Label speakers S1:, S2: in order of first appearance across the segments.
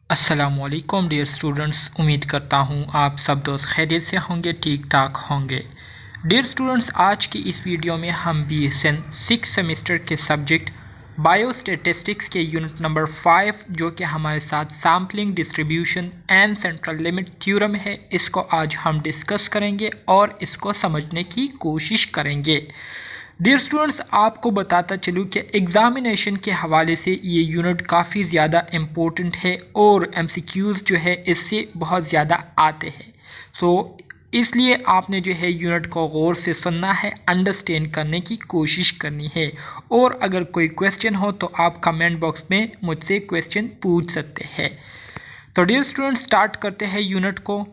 S1: अस्सलामुअलैकुम dear students, उम्मीद करता हूँ आप सब दोस्त खैरियत से होंगे, ठीक ठाक होंगे। डियर स्टूडेंट्स, आज की इस वीडियो में हम BSN 6 सेमेस्टर के सब्जेक्ट बायोस्टैटिस्टिक्स के यूनिट नंबर 5 जो कि हमारे साथ sampling distribution and central limit theorem है, इसको आज हम डिस्कस करेंगे और इसको समझने की कोशिश करेंगे। डियर स्टूडेंट्स, आपको बताता चलूँ कि एग्ज़ामिनेशन के हवाले से ये यूनिट काफ़ी ज़्यादा इम्पोर्टेंट है और MCQs जो है इससे बहुत ज़्यादा आते हैं। सो इसलिए आपने जो है यूनिट को गौर से सुनना है, अंडरस्टैंड करने की कोशिश करनी है। और अगर कोई क्वेश्चन हो तो आप कमेंट बॉक्स में मुझसे क्वेश्चन पूछ सकते हैं। तो डियर स्टूडेंट्स, स्टार्ट करते हैं यूनिट को।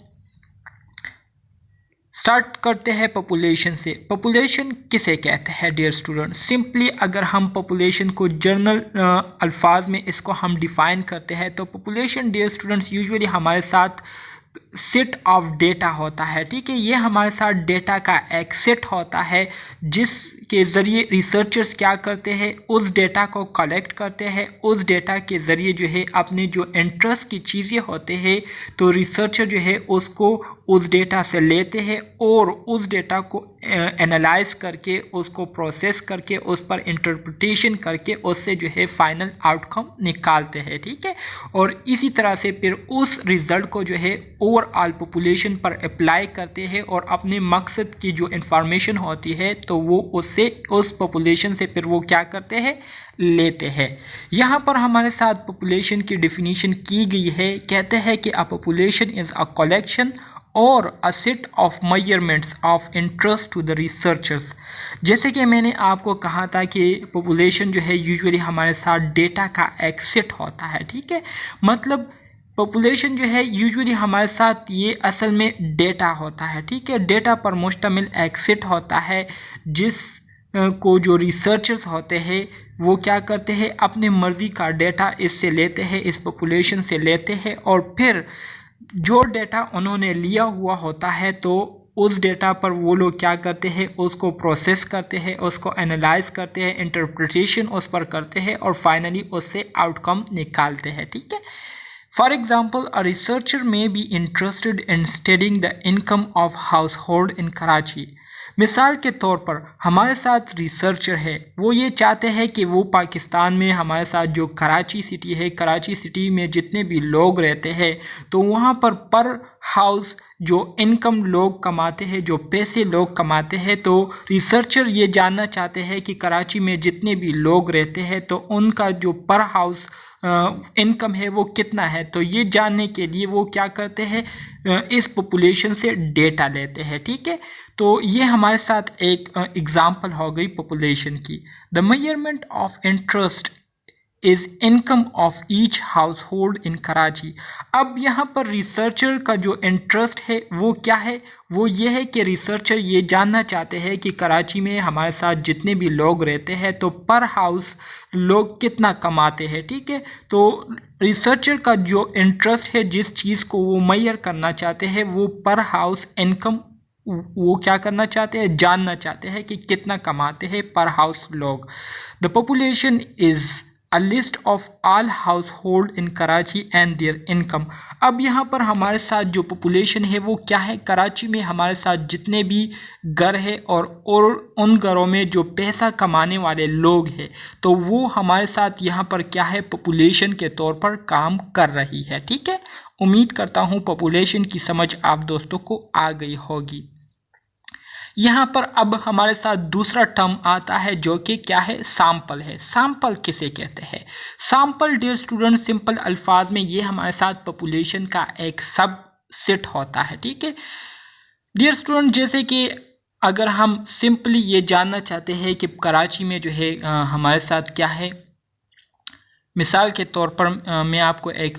S1: स्टार्ट करते हैं पॉपुलेशन से। पॉपुलेशन किसे कहते हैं डियर स्टूडेंट? सिंपली अगर हम पॉपुलेशन को जर्नल अल्फाज में इसको हम डिफ़ाइन करते हैं तो पॉपुलेशन डियर स्टूडेंट्स यूजुअली हमारे साथ सेट ऑफ डेटा होता है। ठीक है, ये हमारे साथ डेटा का एक सेट होता है जिसके ज़रिए रिसर्चर्स क्या करते हैं, उस डेटा को कलेक्ट करते हैं। उस डेटा के ज़रिए जो है अपने जो इंटरेस्ट की चीज़ें होते हैं तो रिसर्चर जो है उसको उस डेटा से लेते हैं और उस डेटा को एनालाइज करके, उसको प्रोसेस करके, उस पर इंटरप्रिटेशन करके उससे जो है फाइनल आउटकम निकालते हैं। ठीक है, और इसी तरह से फिर उस रिज़ल्ट को जो है ओवरऑल पॉपुलेशन पर अप्लाई करते हैं और अपने मकसद की जो इंफॉर्मेशन होती है तो वो उससे उस पॉपुलेशन से फिर वो क्या करते हैं, लेते हैं। यहाँ पर हमारे साथ पॉपुलेशन की डिफिनीशन की गई है। कहते हैं कि a population is a collection or a set of measurements of interest to the researchers. जैसे कि मैंने आपको कहा था कि पॉपुलेशन जो है यूजुअली हमारे साथ डेटा का एक सेट होता है। ठीक है, मतलब पॉपुलेशन जो है यूजुअली हमारे साथ ये असल में डेटा होता है। ठीक है, डेटा पर मुश्तमिल एक सेट होता है जिस को जो रिसर्चर्स होते हैं वो क्या करते हैं, अपनी मर्ज़ी का डेटा इससे लेते हैं, इस पॉपुलेशन से लेते हैं और फिर जो डेटा उन्होंने लिया हुआ होता है तो उस डेटा पर वो लोग क्या करते हैं, उसको प्रोसेस करते हैं, उसको एनालाइज करते हैं, इंटरप्रिटेशन उस पर करते हैं और फाइनली उससे आउटकम निकालते हैं। ठीक है, for example a researcher may be interested in studying the income of house hold in Karachi. मिसाल के तौर पर हमारे साथ रिसर्चर है, वो ये चाहते हैं कि वो पाकिस्तान में हमारे साथ जो कराची सिटी है, कराची सिटी में जितने भी लोग रहते हैं तो वहाँ पर हाउस जो इनकम लोग कमाते हैं, जो पैसे लोग कमाते हैं, तो रिसर्चर ये जानना चाहते हैं कि कराची में जितने भी लोग रहते हैं तो उनका जो पर हाउस इनकम है वो कितना है। तो ये जानने के लिए वो क्या करते हैं, इस पॉपुलेशन से डेटा लेते हैं। ठीक है, तो ये हमारे साथ एक एग्जांपल हो गई पॉपुलेशन की। The measurement of interest is income of each house hold in Karachi. अब यहाँ पर रिसर्चर का जो इंटरेस्ट है वो क्या है, वो ये है कि रिसर्चर ये जानना चाहते हैं कि कराची में हमारे साथ जितने भी लोग रहते हैं तो पर हाउस लोग कितना कमाते हैं। ठीक है, तो रिसर्चर का जो इंटरेस्ट है, जिस चीज़ को वो मेजर करना चाहते हैं, वो पर हाउस इनकम वो क्या करना चाहते हैं, जानना चाहते हैं कि कितना कमाते हैं पर हाउस लोग। The population is a list of all house hold in Karachi and there income. अब यहाँ पर हमारे साथ जो पॉपुलेशन है वो क्या है, कराची में हमारे साथ जितने भी घर है और उन घरों में जो पैसा कमाने वाले लोग हैं तो वो हमारे साथ यहाँ पर क्या है, पॉपुलेशन के तौर पर काम कर रही है। ठीक है, उम्मीद करता हूँ पॉपुलेशन की समझ आप दोस्तों को आ गई होगी। यहाँ पर अब हमारे साथ दूसरा टर्म आता है जो कि क्या है, सैंपल है। सैंपल किसे कहते हैं? सैंपल डियर स्टूडेंट सिंपल अल्फाज में ये हमारे साथ पॉपुलेशन का एक सब सेट होता है। ठीक है डियर स्टूडेंट, जैसे कि अगर हम सिंपली ये जानना चाहते हैं कि कराची में जो है हमारे साथ क्या है, मिसाल के तौर पर मैं आपको एक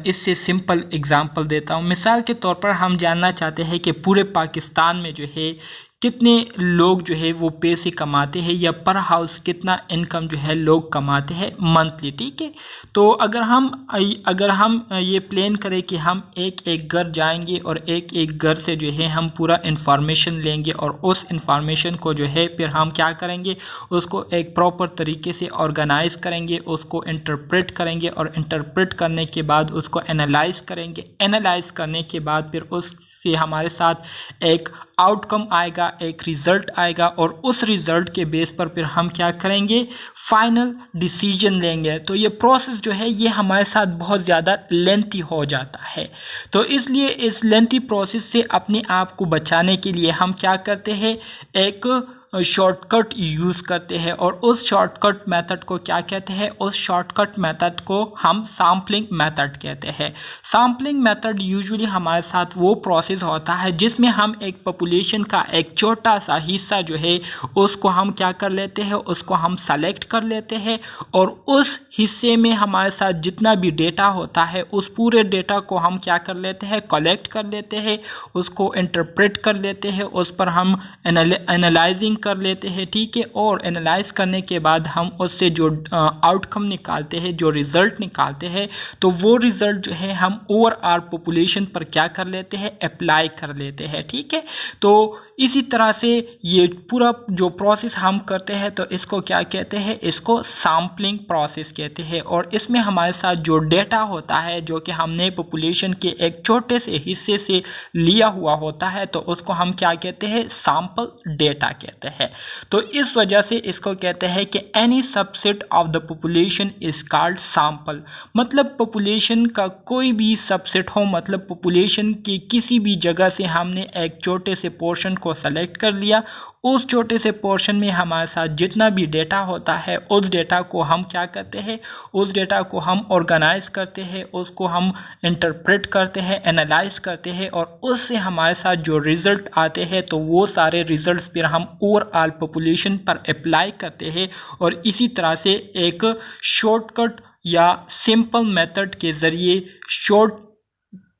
S1: इससे सिंपल एग्जांपल देता हूँ। मिसाल के तौर पर हम जानना चाहते हैं कि पूरे पाकिस्तान में जो है कितने लोग जो है वो पैसे कमाते हैं या पर हाउस कितना इनकम जो है लोग कमाते हैं मंथली, ठीक है। तो अगर हम ये प्लान करें कि हम एक एक घर जाएंगे और एक एक घर से जो है हम पूरा इंफॉर्मेशन लेंगे और उस इंफॉर्मेशन को जो है फिर हम क्या करेंगे, उसको एक प्रॉपर तरीके से ऑर्गेनाइज करेंगे, उसको इंटरप्रेट करेंगे और इंटरप्रेट करने के बाद उसको एनालाइज करेंगे। एनालाइज करने के बाद फिर उससे हमारे साथ एक आउटकम आएगा, एक रिज़ल्ट आएगा और उस रिज़ल्ट के बेस पर फिर हम क्या करेंगे, फाइनल डिसीजन लेंगे। तो ये प्रोसेस जो है ये हमारे साथ बहुत ज़्यादा लेंथी हो जाता है। तो इसलिए इस लेंथी प्रोसेस से अपने आप को बचाने के लिए हम क्या करते हैं, एक शॉर्टकट यूज़ करते हैं और उस शॉर्टकट मेथड को क्या कहते हैं, उस शॉर्टकट मेथड को हम सैम्पलिंग मेथड कहते हैं। सैम्पलिंग मेथड यूजुअली हमारे साथ वो प्रोसेस होता है जिसमें हम एक पॉपुलेशन का एक छोटा सा हिस्सा जो है उसको हम क्या कर लेते हैं, उसको हम सेलेक्ट कर लेते हैं और उस हिस्से में हमारे साथ जितना भी डेटा होता है उस पूरे डेटा को हम क्या कर लेते हैं, कलेक्ट कर लेते हैं, उसको इंटरप्रेट कर लेते हैं, उस पर हम एनालाइजिंग कर लेते हैं, ठीक है। और एनालाइज करने के बाद हम उससे जो आउटकम निकालते हैं, जो रिज़ल्ट निकालते हैं, तो वो रिज़ल्ट जो है हम ओवरऑल पॉपुलेशन पर क्या कर लेते हैं, अप्लाई कर लेते हैं, ठीक है। तो इसी तरह से ये पूरा जो प्रोसेस हम करते हैं तो इसको क्या कहते हैं, इसको सैम्पलिंग प्रोसेस कहते हैं। और इसमें हमारे साथ जो डेटा होता है जो कि हमने पॉपुलेशन के एक छोटे से हिस्से से लिया हुआ होता है तो उसको हम क्या कहते हैं, सैंपल डेटा कहते हैं। तो इस वजह से इसको कहते हैं कि any subset of the population is called sample. मतलब पॉपुलेशन का कोई भी सबसेट हो, मतलब पॉपुलेशन की किसी भी जगह से हमने एक छोटे से पोर्शन को सेलेक्ट कर लिया, उस छोटे से पोर्शन में हमारे साथ जितना भी डेटा होता है उस डेटा को हम क्या करते हैं, उस डेटा को हम ऑर्गेनाइज करते हैं, उसको हम इंटरप्रेट करते हैं, एनालाइज करते हैं और उससे हमारे साथ जो रिज़ल्ट आते हैं तो वो सारे रिज़ल्ट्स फिर हम ओवरऑल पॉपुलेशन पर अप्लाई करते हैं। और इसी तरह से एक शॉर्टकट या सिंपल मेथड के ज़रिए, शॉर्ट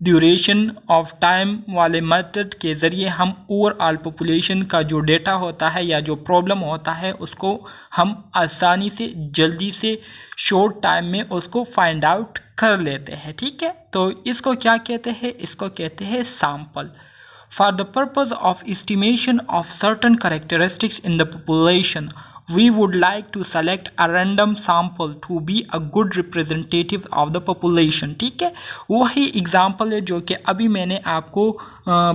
S1: ड्यूरेशन ऑफ टाइम वाले मेथड के ज़रिए हम ओवरऑल पॉपुलेशन का जो डेटा होता है या जो प्रॉब्लम होता है उसको हम आसानी से, जल्दी से, शॉर्ट टाइम में उसको फाइंड आउट कर लेते हैं, ठीक है। तो इसको क्या कहते हैं, इसको कहते हैं sample. For the purpose of estimation of certain characteristics in the population we would like to select a random sample to be a good representative of the population, ठीक है। वही एग्जाम्पल है जो कि अभी मैंने आपको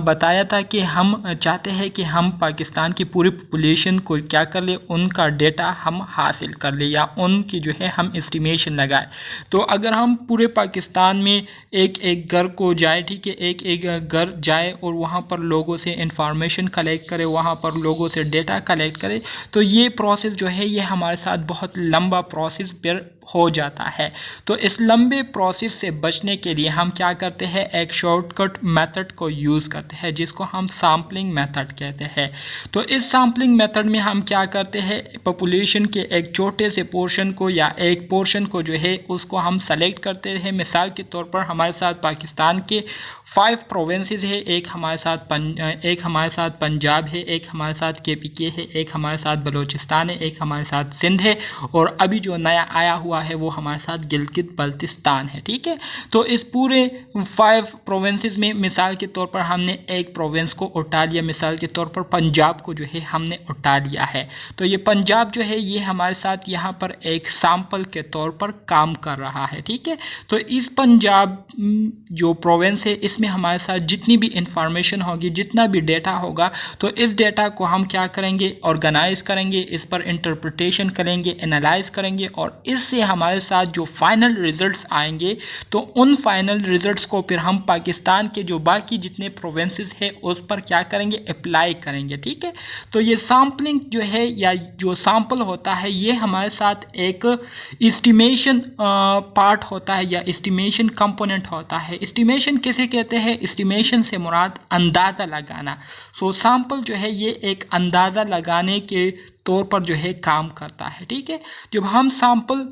S1: बताया था कि हम चाहते हैं कि हम पाकिस्तान की पूरी पॉपुलेशन को क्या कर ले, उनका डेटा हम हासिल कर ले या उनकी जो है हम एस्टिमेशन लगाए। तो अगर हम पूरे पाकिस्तान में एक एक घर को जाए, ठीक है, एक एक घर जाए और वहाँ पर लोगों से इंफॉर्मेशन कलेक्ट करे, वहाँ पर लोगों से डेटा कलेक्ट करे, तो ये प्रोसेस जो है ये हमारे साथ बहुत लंबा प्रोसेस फिर हो जाता है। तो इस लंबे प्रोसेस से बचने के लिए हम क्या करते हैं, एक शॉर्टकट मेथड को यूज़ करते हैं जिसको हम सैम्पलिंग मेथड कहते हैं। तो इस सैम्पलिंग मेथड में हम क्या करते हैं, पॉपुलेशन के एक छोटे से पोर्शन को या एक पोर्शन को जो है उसको हम सेलेक्ट करते हैं। मिसाल के तौर पर हमारे साथ पाकिस्तान के 5 प्रोविंसेस है, एक हमारे साथ पंजाब है, एक हमारे साथ KPK है, एक हमारे साथ बलूचिस्तान है, एक हमारे साथ सिंध है और अभी जो नया आया हुआ है वो हमारे साथ गिलगित बल्तिस्तान है, ठीक है। तो इस पूरे 5 प्रोविंसेस में मिसाल के तौर पर हमने एक प्रोविंस को उठा लिया, मिसाल के तौर पर पंजाब को जो है हमने उठा लिया है। तो ये पंजाब जो है ये हमारे साथ यहाँ पर एक सैंपल के तौर पर काम कर रहा है, ठीक है। तो इस पंजाब जो प्रोविंस है इसमें हमारे साथ जितनी भी इंफॉर्मेशन होगी, जितना भी डेटा होगा, तो इस डेटा को हम क्या करेंगे, ऑर्गेनाइज करेंगे, इस पर इंटरप्रिटेशन करेंगे, एनालाइज करेंगे और इससे हमारे साथ जो फाइनल रिजल्ट्स आएंगे तो उन फाइनल रिजल्ट्स को फिर हम पाकिस्तान के जो बाकी जितने प्रोविंसेस है उस पर क्या करेंगे, अप्लाई करेंगे, ठीक है। तो ये सैम्पलिंग जो है या जो सैंपल होता है ये हमारे साथ एक एस्टिमेशन पार्ट होता है या एस्टिमेशन कंपोनेंट होता है। एस्टिमेशन किसे कहते हैं, एस्टिमेशन से मुराद अंदाज़ा लगाना। सो सैंपल जो है ये एक अंदाज़ा लगाने के तौर पर जो है काम करता है, ठीक है। जब हम सैंपल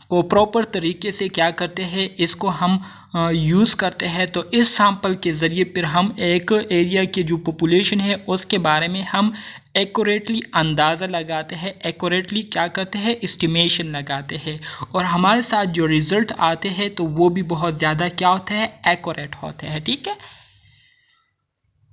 S1: को प्रॉपर तरीके से क्या करते हैं, इसको हम यूज़ करते हैं। तो इस सैंपल के ज़रिए फिर हम एक एरिया की जो पॉपुलेशन है उसके बारे में हम एक्यूरेटली अंदाज़ा लगाते हैं, एक्यूरेटली क्या करते हैं, एस्टिमेशन लगाते हैं, और हमारे साथ जो रिज़ल्ट आते हैं तो वो भी बहुत ज़्यादा क्या होते हैं, एक्यूरेट होते हैं। ठीक है,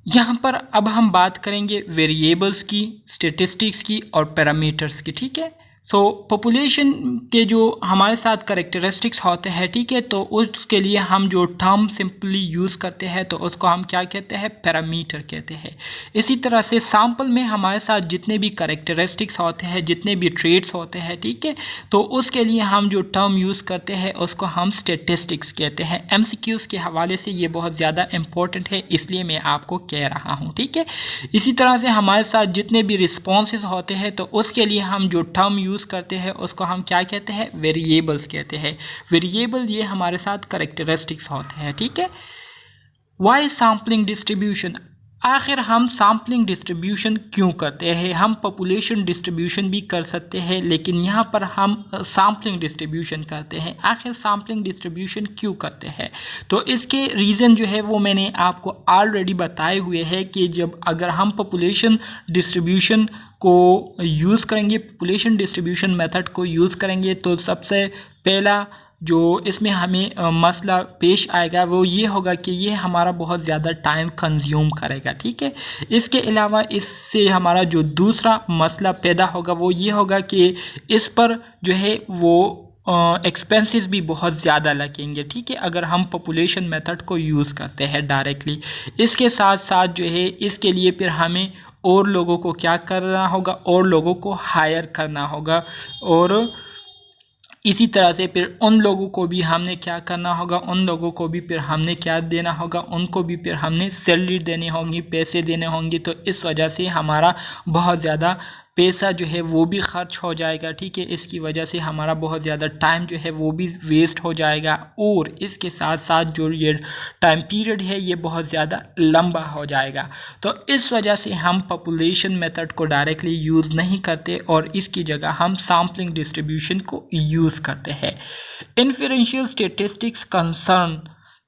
S1: यहाँ पर अब हम बात करेंगे वेरिएबल्स की, स्टेटिस्टिक्स की और पैरामीटर्स की। ठीक है, सो पॉपुलेशन के जो हमारे साथ करेक्टरिस्टिक्स होते हैं, ठीक है, तो उसके लिए हम जो टर्म सिंपली यूज़ करते हैं तो उसको हम क्या कहते हैं, पैरामीटर कहते हैं। इसी तरह से सैंपल में हमारे साथ जितने भी करेक्टरिस्टिक्स होते हैं, जितने भी ट्रेड्स होते हैं, ठीक है, तो उसके लिए हम जो टर्म यूज़ करते हैं उसको हम स्टेटिस्टिक्स कहते हैं। MCQs के हवाले से ये बहुत ज़्यादा इंपॉर्टेंट है, इसलिए मैं आपको कह रहा हूँ। ठीक है, इसी तरह से हमारे साथ जितने भी रिस्पॉन्सेज होते हैं तो उसके लिए हम जो टर्म यूज़ करते हैं उसको हम क्या कहते हैं, वेरिएबल्स कहते हैं। वेरिएबल ये हमारे साथ करेक्टरिस्टिक्स होते हैं। ठीक है, वाई सैम्पलिंग डिस्ट्रीब्यूशन, आखिर हम सैम्पलिंग डिस्ट्रीब्यूशन क्यों करते हैं? हम पॉपुलेशन डिस्ट्रीब्यूशन भी कर सकते हैं, लेकिन यहाँ पर हम सैम्पलिंग डिस्ट्रीब्यूशन करते हैं। आखिर सैम्पलिंग डिस्ट्रीब्यूशन क्यों करते हैं? तो इसके रीज़न जो है वो मैंने आपको ऑलरेडी बताए हुए हैं कि जब अगर हम पॉपुलेशन डिस्ट्रीब्यूशन को यूज़ करेंगे, पॉपुलेशन डिस्ट्रीब्यूशन मेथड को यूज़ करेंगे, तो सबसे पहला जो इसमें हमें मसला पेश आएगा वो ये होगा कि ये हमारा बहुत ज़्यादा टाइम कंज्यूम करेगा। ठीक है, इसके अलावा इससे हमारा जो दूसरा मसला पैदा होगा वो ये होगा कि इस पर जो है वो एक्सपेंसेस भी बहुत ज़्यादा लगेंगे। ठीक है, अगर हम पॉपुलेशन मेथड को यूज़ करते हैं डायरेक्टली। इसके साथ साथ जो है इसके लिए फिर हमें और लोगों को क्या करना होगा, और लोगों को हायर करना होगा, और इसी तरह से फिर उन लोगों को भी हमने क्या करना होगा, उन लोगों को भी फिर हमने क्या देना होगा, उनको भी फिर हमने सैलरी देनी होगी, पैसे देने होंगे। तो इस वजह से हमारा बहुत ज़्यादा पैसा जो है वो भी खर्च हो जाएगा। ठीक है, इसकी वजह से हमारा बहुत ज़्यादा टाइम जो है वो भी वेस्ट हो जाएगा, और इसके साथ साथ जो ये टाइम पीरियड है ये बहुत ज़्यादा लंबा हो जाएगा। तो इस वजह से हम पॉपुलेशन मेथड को डायरेक्टली यूज़ नहीं करते और इसकी जगह हम सैम्पलिंग डिस्ट्रीब्यूशन को यूज़ करते हैं। Inferential statistics concern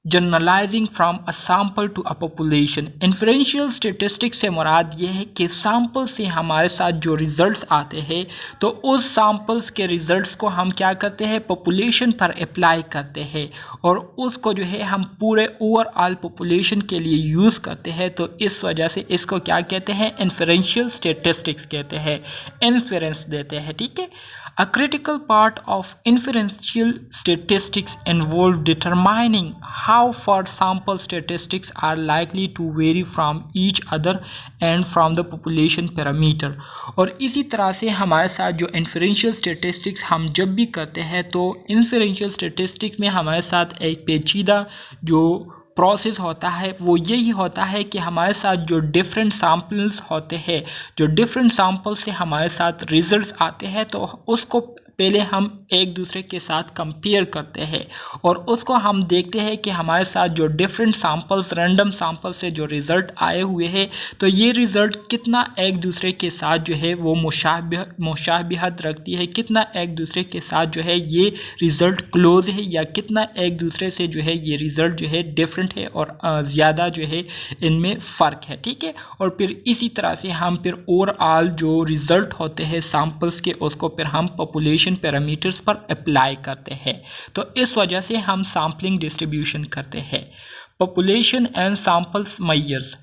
S1: generalizing from a sample to a population. Inferential statistics से मुराद ये है कि सैम्पल से हमारे साथ जो रिजल्ट्स आते हैं तो उस सैम्पल्स के रिजल्ट्स को हम क्या करते हैं, पॉपुलेशन पर अप्लाई करते हैं, और उसको जो है हम पूरे ओवरऑल पॉपुलेशन के लिए यूज़ करते हैं। तो इस वजह से इसको क्या कहते हैं, इन्फरेंशियल स्टैटिस्टिक्स कहते हैं, इन्फरेंस देते हैं। ठीक है, a critical part of inferential statistics involve determining how far sample statistics are likely to vary from each other and from the population parameter। और इसी तरह से हमारे साथ जो inferential statistics हम जब भी करते हैं तो inferential statistics में हमारे साथ एक पेचीदा जो प्रोसेस होता है वो यही होता है कि हमारे साथ जो डिफरेंट सैम्पल्स होते हैं, जो डिफरेंट सैम्पल से हमारे साथ रिजल्ट्स आते हैं, तो उसको पहले हम एक दूसरे के साथ कंपेयर करते हैं और उसको हम देखते हैं कि हमारे साथ जो डिफरेंट सैम्पल्स, रैंडम सैम्पल से जो रिज़ल्ट आए हुए हैं तो ये रिज़ल्ट कितना एक दूसरे के साथ जो है वो मुशाबिहत रखती है, कितना एक दूसरे के साथ जो है ये रिज़ल्ट क्लोज है, या कितना एक दूसरे से जो है ये रिज़ल्ट जो है डिफरेंट है और ज़्यादा जो है इनमें फ़र्क है। ठीक है, और फिर इसी तरह से हम फिर ओवरऑल जो रिज़ल्ट होते हैं सैम्पल्स के उसको फिर हम पॉपुलेशन पैरामीटर्स पर अप्लाई करते हैं। तो इस वजह से हम सैम्पलिंग डिस्ट्रीब्यूशन करते हैं। Population and samples measures,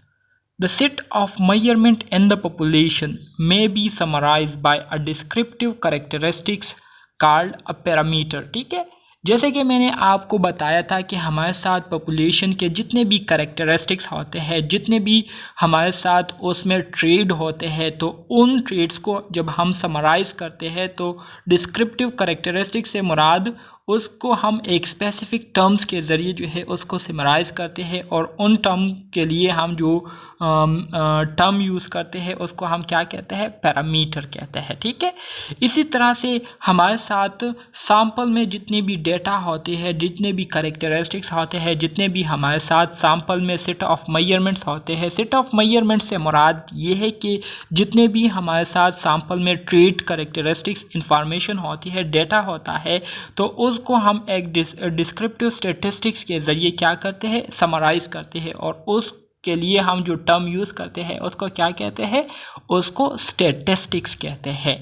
S1: the set of measurement in the population may be summarized by a descriptive characteristics called a parameter। ठीक है, जैसे कि मैंने आपको बताया था कि हमारे साथ पॉपुलेशन के जितने भी कैरेक्टरिस्टिक्स होते हैं, जितने भी हमारे साथ उसमें ट्रेड होते हैं, तो उन ट्रेड्स को जब हम समराइज़ करते हैं तो डिस्क्रिप्टिव कैरेक्टरिस्टिक्स से मुराद उसको हम एक स्पेसिफिक टर्म्स के ज़रिए जो है उसको समराइज़ करते हैं, और उन टर्म के लिए हम जो टर्म यूज़ करते हैं उसको हम क्या कहते हैं, पैरामीटर कहते हैं। ठीक है, इसी तरह से हमारे साथ सैंपल में जितने भी डेटा होते हैं, जितने भी कैरेक्टरिस्टिक्स होते हैं, जितने भी हमारे साथ सैंपल में सेट ऑफ मेजरमेंट्स होते हैं, सेट ऑफ मेजरमेंट से मुराद ये है कि जितने भी हमारे साथ सैंपल में ट्रेट, कैरेक्टरिस्टिक्स, इंफॉर्मेशन होती है, डेटा होता है, तो उसको हम एक डिस्क्रिप्टिव स्टैटिस्टिक्स के ज़रिए क्या करते हैं, समराइज़ करते हैं, और उस के लिए हम जो टर्म यूज़ करते हैं उसको क्या कहते हैं, उसको स्टैटिस्टिक्स कहते हैं।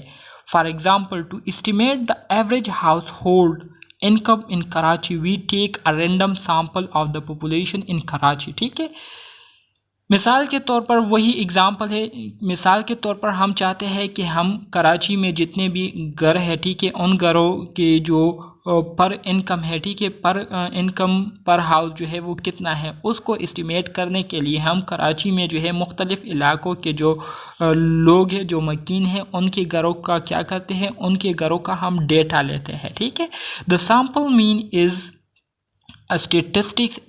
S1: For example, to estimate the average household income in Karachi we take a random sample of the population in Karachi. ठीक है, मिसाल के तौर पर वही एग्ज़ाम्पल है, मिसाल के तौर पर हम चाहते हैं कि हम कराची में जितने भी घर है, ठीक है, उन घरों के जो पर इनकम है, ठीक है, पर इनकम पर हाउस जो है वो कितना है, उसको एस्टिमेट करने के लिए हम कराची में जो है मुख्तलिफ़ इलाकों के जो लोग हैं, जो मकीन हैं, उनके घरों का क्या करते हैं, उनके घरों का हम डेटा लेते हैं। ठीक है, the sample mean is a statistics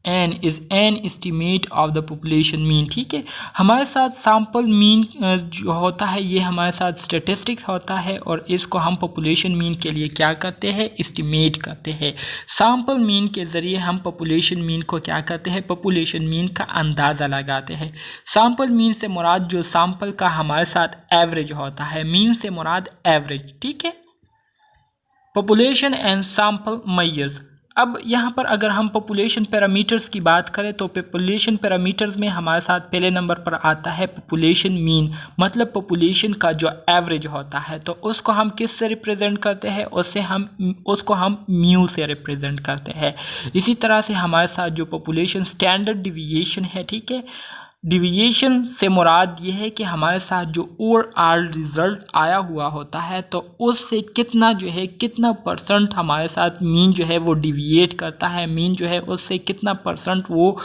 S1: an is an estimate of the population mean. ठीक है, हमारे साथ सैंपल मीन जो होता है ये हमारे साथ स्टेटिस्टिक्स होता है, और इसको हम पॉपुलेशन मीन के लिए क्या करते हैं, एस्टिमेट करते हैं। सैंपल मीन के ज़रिए हम पॉपुलेशन मीन को क्या करते हैं, पॉपुलेशन मीन का अंदाज़ा लगाते हैं। सैंपल मीन से मुराद जो सैंपल का हमारे साथ एवरेज होता है, मीन से मुराद एवरेज। ठीक है, पॉपुलेशन एंड सैंपल मेजर्स। अब यहाँ पर अगर हम पॉपुलेशन पैरामीटर्स की बात करें तो पॉपुलेशन पैरामीटर्स में हमारे साथ पहले नंबर पर आता है पॉपुलेशन मीन, मतलब पॉपुलेशन का जो एवरेज होता है, तो उसको हम किस से रिप्रेजेंट करते हैं, उसको हम म्यू से रिप्रेजेंट करते हैं। इसी तरह से हमारे साथ जो पॉपुलेशन स्टैंडर्ड डिविएशन है, ठीक है, डिविएशन से मुराद ये है कि हमारे साथ जो ओवरऑल रिज़ल्ट आया हुआ होता है तो उससे कितना जो है, कितना परसेंट हमारे साथ मीन जो है वो डिविएट करता है, मीन जो है उससे कितना परसेंट वो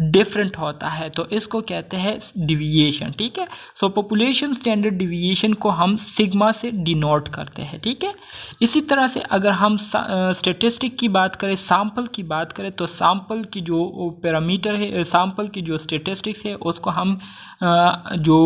S1: डिफरेंट होता है, तो इसको कहते हैं डिविएशन। ठीक है, सो पॉपुलेशन स्टैंडर्ड डिविएशन को हम सिग्मा से डिनोट करते हैं। ठीक है, इसी तरह से अगर हम स्टैटिस्टिक की बात करें, सैंपल की बात करें, तो सैंपल की जो पैरामीटर है, सैंपल की जो स्टैटिस्टिक्स है, उसको हम जो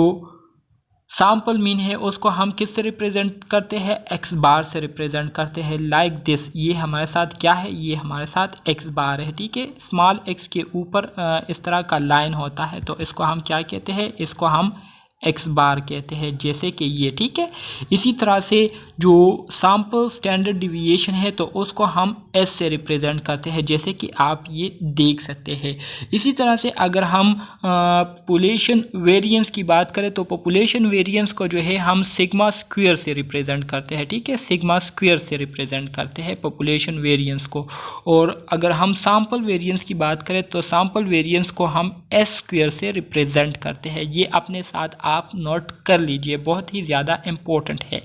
S1: सैंपल मीन है उसको हम किस से रिप्रेजेंट करते हैं, एक्स बार से रिप्रेजेंट करते हैं, लाइक दिस। ये हमारे साथ क्या है, ये हमारे साथ एक्स बार है। ठीक है, स्मॉल एक्स के ऊपर इस तरह का लाइन होता है, तो इसको हम क्या कहते हैं, इसको हम एक्स बार कहते हैं, जैसे कि ये। ठीक है, इसी तरह से जो सैंपल स्टैंडर्ड डिविएशन है तो उसको हम एस से रिप्रेजेंट करते हैं, जैसे कि आप ये देख सकते हैं। इसी तरह से अगर हम पॉपुलेशन वेरिएंस की बात करें तो पॉपुलेशन वेरिएंस को जो है हम सिग्मा स्क्वायर से रिप्रेजेंट करते हैं। ठीक है, सिग्मा स्क्वायर से रिप्रेजेंट करते हैं पॉपुलेशन वेरिएंस को। और अगर हम सैंपल वेरिएंस की बात करें तो सैंपल वेरिएंस को हम एस स्क्वायर से रिप्रेजेंट करते हैं। ये अपने साथ आप नोट कर लीजिए, बहुत ही ज़्यादा इम्पोर्टेंट है।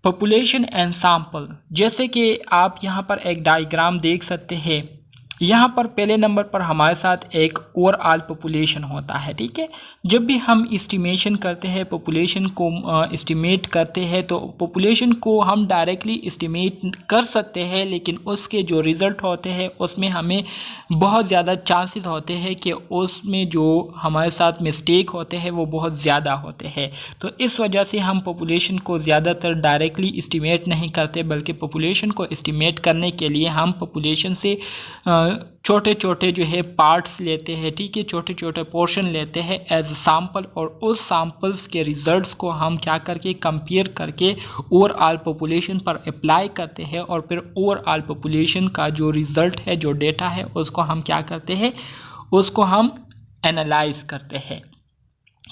S1: पॉपुलेशन एंड सैंपल, जैसे कि आप यहाँ पर एक डायग्राम देख सकते हैं, यहाँ पर पहले नंबर पर हमारे साथ एक ओवरऑल पॉपुलेशन होता है। ठीक है, जब भी हम एस्टिमेशन करते हैं, पॉपुलेशन को एस्टिमेट करते हैं, तो पॉपुलेशन को हम डायरेक्टली एस्टिमेट कर सकते हैं, लेकिन उसके जो रिज़ल्ट होते हैं उसमें हमें बहुत ज़्यादा चांसेस होते हैं कि उसमें जो हमारे साथ मिस्टेक होते हैं वो बहुत ज़्यादा होते हैं। तो इस वजह से हम पॉपुलेशन को ज़्यादातर डायरेक्टली एस्टिमेट नहीं करते, बल्कि पॉपुलेशन को एस्टिमेट करने के लिए हम पॉपुलेशन से छोटे छोटे जो है पार्ट्स लेते हैं। ठीक है, छोटे छोटे पोर्शन लेते हैं एज सैंपल, और उस सैंपल्स के रिजल्ट्स को हम क्या करके कंपेयर करके ओवरऑल पॉपुलेशन पर अप्लाई करते हैं, और फिर ओवरऑल पॉपुलेशन का जो रिज़ल्ट है, जो डेटा है, उसको हम क्या करते हैं, उसको हम एनालाइज करते हैं,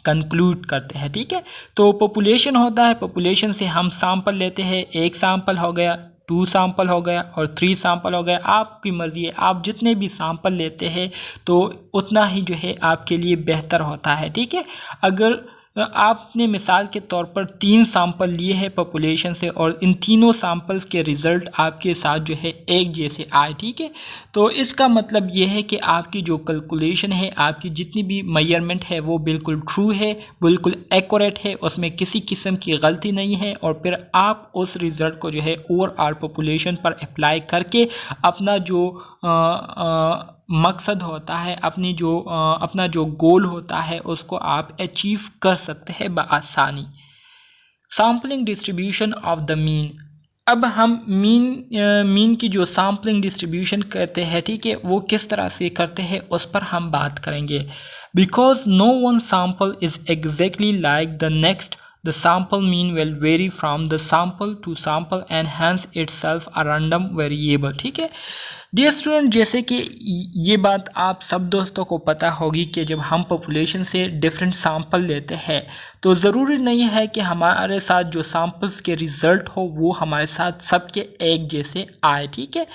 S1: कंक्लूड करते हैं। ठीक है, तो पॉपुलेशन होता है, पॉपुलेशन से हम सैंपल लेते हैं, एक सैंपल हो गया, 2 सैंपल हो गया और 3 सैंपल हो गया। आपकी मर्ज़ी है, आप जितने भी सैंपल लेते हैं तो उतना ही जो है आपके लिए बेहतर होता है। ठीक है, अगर आपने मिसाल के तौर पर 3 सैंपल लिए हैं पॉपुलेशन से और इन तीनों सैंपल्स के रिज़ल्ट आपके साथ जो है एक जैसे आए, ठीक है। तो इसका मतलब ये है कि आपकी जो कैलकुलेशन है, आपकी जितनी भी मेजरमेंट है वो बिल्कुल ट्रू है, बिल्कुल एक्यूरेट है, उसमें किसी किस्म की गलती नहीं है। और फिर आप उस रिज़ल्ट को जो है ओवरऑल पॉपुलेशन पर अप्लाई करके अपना जो मकसद होता है, अपना जो गोल होता है उसको आप अचीव कर सकते हैं बआसानी। Sampling distribution of the mean. अब हम मीन की जो सैम्पलिंग डिस्ट्रीब्यूशन करते हैं, ठीक है, वो किस तरह से करते हैं उस पर हम बात करेंगे। Because no one sample is exactly like the next, the sample mean will vary from the sample to sample and hence itself a random variable, ठीक है। डियर स्टूडेंट, जैसे कि ये बात आप सब दोस्तों को पता होगी कि जब हम पॉपुलेशन से डिफरेंट सैंपल लेते हैं तो ज़रूरी नहीं है कि हमारे साथ जो सैंपल्स के रिज़ल्ट हो वो हमारे साथ सबके एक जैसे आए, ठीक है,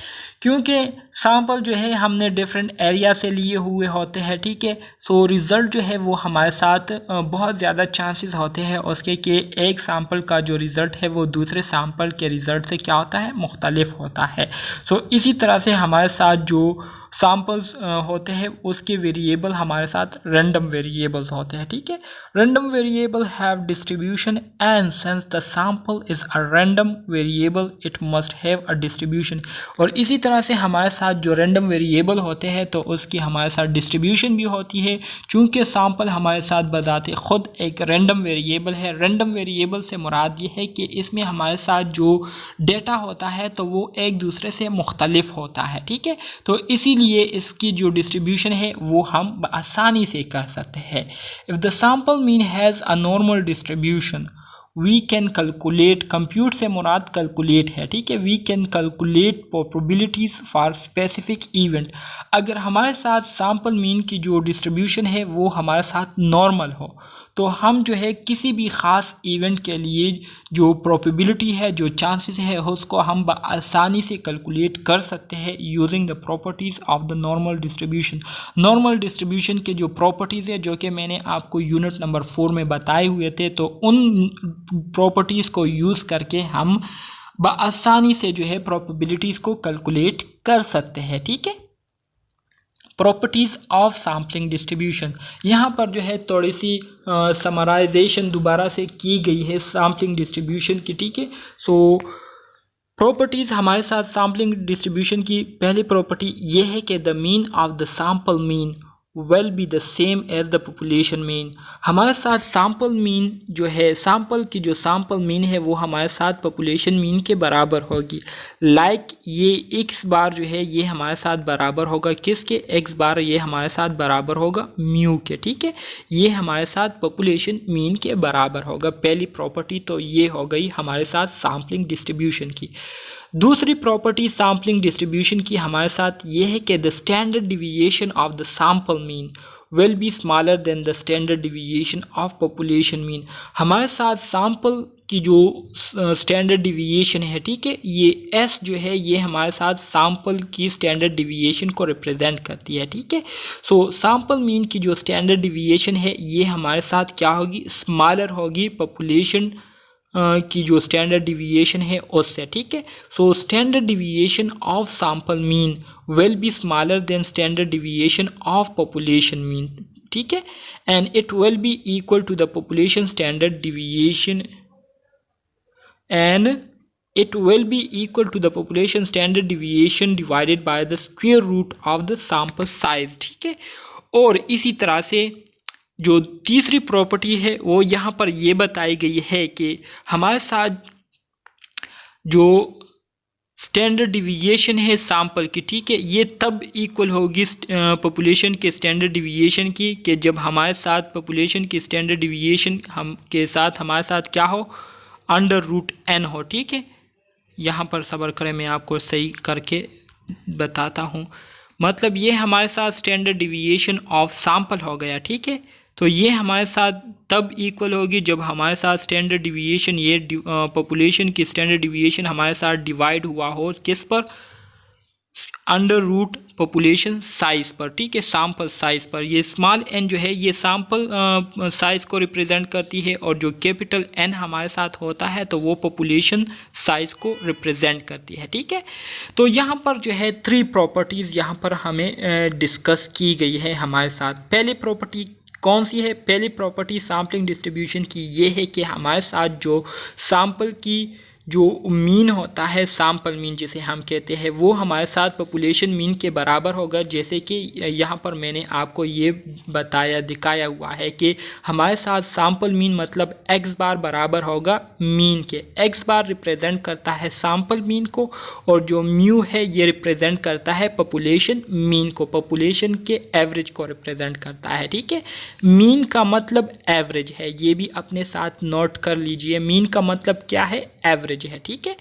S1: क्योंकि सैंपल जो है हमने डिफरेंट एरिया से लिए हुए होते हैं, ठीक है। सो रिज़ल्ट जो है वो हमारे साथ बहुत ज़्यादा चांसेस होते हैं उसके कि एक सैंपल का जो रिज़ल्ट है वो दूसरे सैंपल के रिज़ल्ट से क्या होता है, मुख्तलिफ होता है। सो इसी तरह से हमारे साथ जो सैंपल्स होते हैं उसके वेरिएबल हमारे साथ रैंडम वेरिएबल्स होते हैं, ठीक है। Random variable have distribution and since the sample is a random variable it must have a distribution. और इसी तरह से हमारे साथ जो रैंडम वेरिएबल होते हैं तो उसकी हमारे साथ डिस्ट्रीब्यूशन भी होती है। चूँकि सैंपल हमारे साथ बजाते खुद एक रैंडम वेरिएबल है, रैंडम वेरिएबल से मुराद ये है कि इसमें हमारे साथ जो डेटा होता है तो वो एक दूसरे से मुख्तलिफ होता है, ठीक है। तो इसीलिए इसकी जो डिस्ट्रीब्यूशन है वो हम आसानी से कर सकते हैं। If the sample mean has a normal distribution we can calculate, compute से मुराद कैलकुलेट है, ठीक है, we can calculate probabilities for specific event. अगर हमारे साथ सैंपल मीन की जो डिस्ट्रीब्यूशन है वो हमारे साथ नॉर्मल हो तो हम जो है किसी भी ख़ास इवेंट के लिए जो प्रोबेबिलिटी है, जो चांसेस है उसको हम आसानी से कैलकुलेट कर सकते हैं using the properties of the normal distribution. Normal distribution के जो प्रॉपर्टीज़ है जो कि मैंने आपको यूनिट नंबर 4 में बताए हुए थे, तो उन प्रॉपर्टीज़ को यूज़ करके हम बआसानी से जो है प्रोबेबिलिटीज़ को कैलकुलेट कर सकते हैं, ठीक है। प्रॉपर्टीज़ ऑफ सैम्पलिंग डिस्ट्रीब्यूशन, यहाँ पर जो है थोड़ी सी समराइजेशन दोबारा से की गई है सैम्पलिंग डिस्ट्रीब्यूशन की, ठीक है। सो प्रॉपर्टीज़ हमारे साथ सैम्पलिंग डिस्ट्रीब्यूशन की पहली प्रॉपर्टी ये है कि the mean of the sample mean will be the same as the population mean। हमारे साथ सैम्पल मीन जो है, सैम्पल की जो सैम्पल मीन है वो हमारे साथ पॉपुलेशन मीन के बराबर होगी। लाइक ये x बार जो है ये हमारे साथ बराबर होगा किसके, x बार ये हमारे साथ बराबर होगा म्यू के, ठीक है। ये हमारे साथ पॉपुलेशन मीन के बराबर होगा। पहली प्रॉपर्टी तो ये हो गई हमारे साथ सैम्पलिंग डिस्ट्रीब्यूशन की। दूसरी प्रॉपर्टी सैम्पलिंग डिस्ट्रीब्यूशन की हमारे साथ ये है कि the standard deviation of the sample mean will be smaller then the standard deviation of population mean. हमारे साथ सैम्पल की जो स्टैंडर्ड डिविएशन है, ठीक है, ये एस जो है ये हमारे साथ सैम्पल की स्टैंडर्ड डिविएशन को रिप्रेजेंट करती है, ठीक है। सो सैम्पल मीन की जो स्टैंडर्ड डिविएशन है ये हमारे साथ क्या होगी, स्मॉलर होगी पॉपुलेशन की जो स्टैंडर्ड डिविएशन है उससे, ठीक है। So standard deviation of sample mean will be smaller than standard deviation of population mean, ठीक है, and it will be equal to the population standard deviation and it will be equal to the population standard deviation divided by the square root of the sample size, ठीक है। और इसी तरह से जो तीसरी प्रॉपर्टी है वो यहाँ पर ये बताई गई है कि हमारे साथ जो स्टैंडर्ड डिविएशन है सैम्पल की, ठीक है, ये तब इक्वल होगी पॉपुलेशन के स्टैंडर्ड डिविएशन की कि जब हमारे साथ पॉपुलेशन की स्टैंडर्ड डिविएशन हमारे साथ क्या हो, अंडर रूट n हो, ठीक है। यहाँ पर सब्र करें, मैं आपको सही करके बताता हूँ। मतलब ये हमारे साथ स्टैंडर्ड डिविएशन ऑफ सैम्पल हो गया, ठीक है। तो ये हमारे साथ तब इक्वल होगी जब हमारे साथ स्टैंडर्ड डिविएशन ये पॉपुलेशन की स्टैंडर्ड डिविएशन हमारे साथ डिवाइड हुआ हो किस पर, अंडर रूट पॉपुलेशन साइज पर, ठीक है, सैंपल साइज पर। ये स्मॉल n जो है ये सैंपल साइज को रिप्रेजेंट करती है और जो कैपिटल N हमारे साथ होता है तो वो पॉपुलेशन साइज को रिप्रेजेंट करती है, ठीक है। तो यहाँ पर जो है 3 प्रॉपर्टीज़ यहाँ पर हमें डिस्कस की गई है हमारे साथ। पहली प्रॉपर्टी कौन सी है? पहली प्रॉपर्टी सैम्पलिंग डिस्ट्रीब्यूशन की ये है कि हमारे साथ जो सैंपल की जो मीन होता है, सैंपल मीन जिसे हम कहते हैं, वो हमारे साथ पॉपुलेशन मीन के बराबर होगा। जैसे कि यहाँ पर मैंने आपको ये दिखाया हुआ है कि हमारे साथ सैंपल मीन मतलब x बार बराबर होगा मीन के। x बार रिप्रेजेंट करता है सैंपल मीन को और जो म्यू है ये रिप्रेजेंट करता है पॉपुलेशन मीन को, पॉपुलेशन के एवरेज को रिप्रेजेंट करता है, ठीक है। मीन का मतलब एवरेज है, ये भी अपने साथ नोट कर लीजिए। मीन का मतलब क्या है? एवरेज है, ठीक है।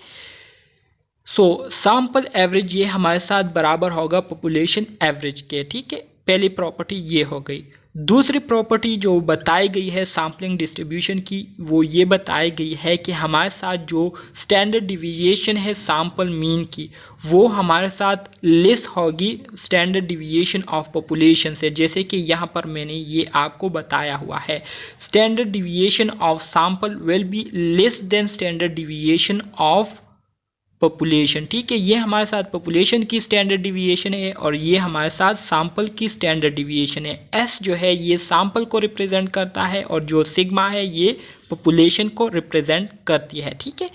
S1: सो सैंपल एवरेज ये हमारे साथ बराबर होगा पॉपुलेशन एवरेज के, ठीक है। पहली प्रॉपर्टी ये हो गई। दूसरी प्रॉपर्टी जो बताई गई है सैम्पलिंग डिस्ट्रीब्यूशन की वो ये बताई गई है कि हमारे साथ जो स्टैंडर्ड डिविएशन है सैंपल मीन की वो हमारे साथ लेस होगी स्टैंडर्ड डिविएशन ऑफ पॉपुलेशन से। जैसे कि यहाँ पर मैंने ये आपको बताया हुआ है, standard deviation of sample will be less than standard deviation of population, ठीक है। ये हमारे साथ पॉपुलेशन की स्टैंडर्ड डिविएशन है और ये हमारे साथ सैंपल की स्टैंडर्ड डिविएशन है। एस जो है ये सैंपल को रिप्रेजेंट करता है और जो सिग्मा है ये पॉपुलेशन को रिप्रेजेंट करती है, ठीक है।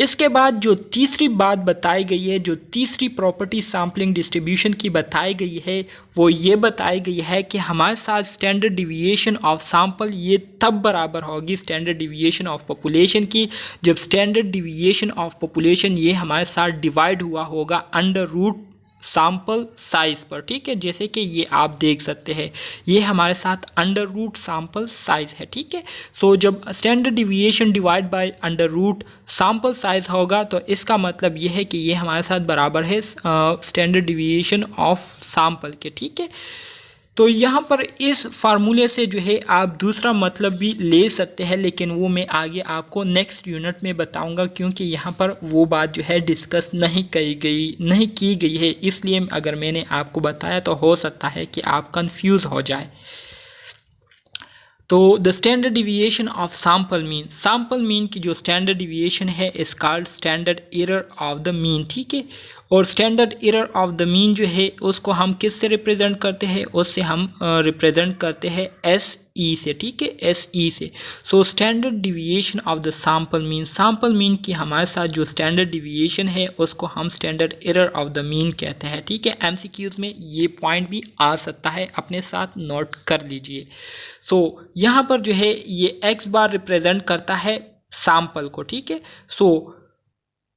S1: इसके बाद जो तीसरी बात बताई गई है, जो तीसरी प्रॉपर्टी सैम्पलिंग डिस्ट्रीब्यूशन की बताई गई है वो ये बताई गई है कि हमारे साथ स्टैंडर्ड डिविएशन ऑफ सैंपल ये तब बराबर होगी स्टैंडर्ड डिविएशन ऑफ पॉपुलेशन की जब स्टैंडर्ड डिविएशन ऑफ पॉपुलेशन ये हमारे साथ डिवाइड हुआ होगा अंडर रूट सैंपल साइज पर, ठीक है। जैसे कि ये आप देख सकते हैं ये हमारे साथ अंडर रूट सैंपल साइज है, ठीक है। सो जब standard deviation divide by under root sample size होगा तो इसका मतलब ये है कि ये हमारे साथ बराबर है स्टैंडर्ड डिविएशन ऑफ सैंपल के, ठीक है। तो यहाँ पर इस फार्मूले से जो है आप दूसरा मतलब भी ले सकते हैं, लेकिन वो मैं आगे आपको नेक्स्ट यूनिट में बताऊंगा क्योंकि यहाँ पर वो बात जो है डिस्कस नहीं की गई है। इसलिए अगर मैंने आपको बताया तो हो सकता है कि आप कंफ्यूज हो जाए। तो the standard deviation of sample mean की जो स्टैंडर्ड डिविएशन है इस called standard error of the mean, ठीक है। और standard error of the mean जो है उसको हम किससे रिप्रेजेंट करते हैं? उससे हम रिप्रेजेंट करते हैं SE से, ठीक है, SE से। सो standard deviation of the sample mean की हमारे साथ जो स्टैंडर्ड डिविएशन है उसको हम standard error of the mean कहते हैं, ठीक है। MCQs में ये पॉइंट भी आ सकता है, अपने साथ नोट कर लीजिए। सो यहाँ पर जो है ये x बार रिप्रेजेंट करता है सैंपल को, ठीक है। So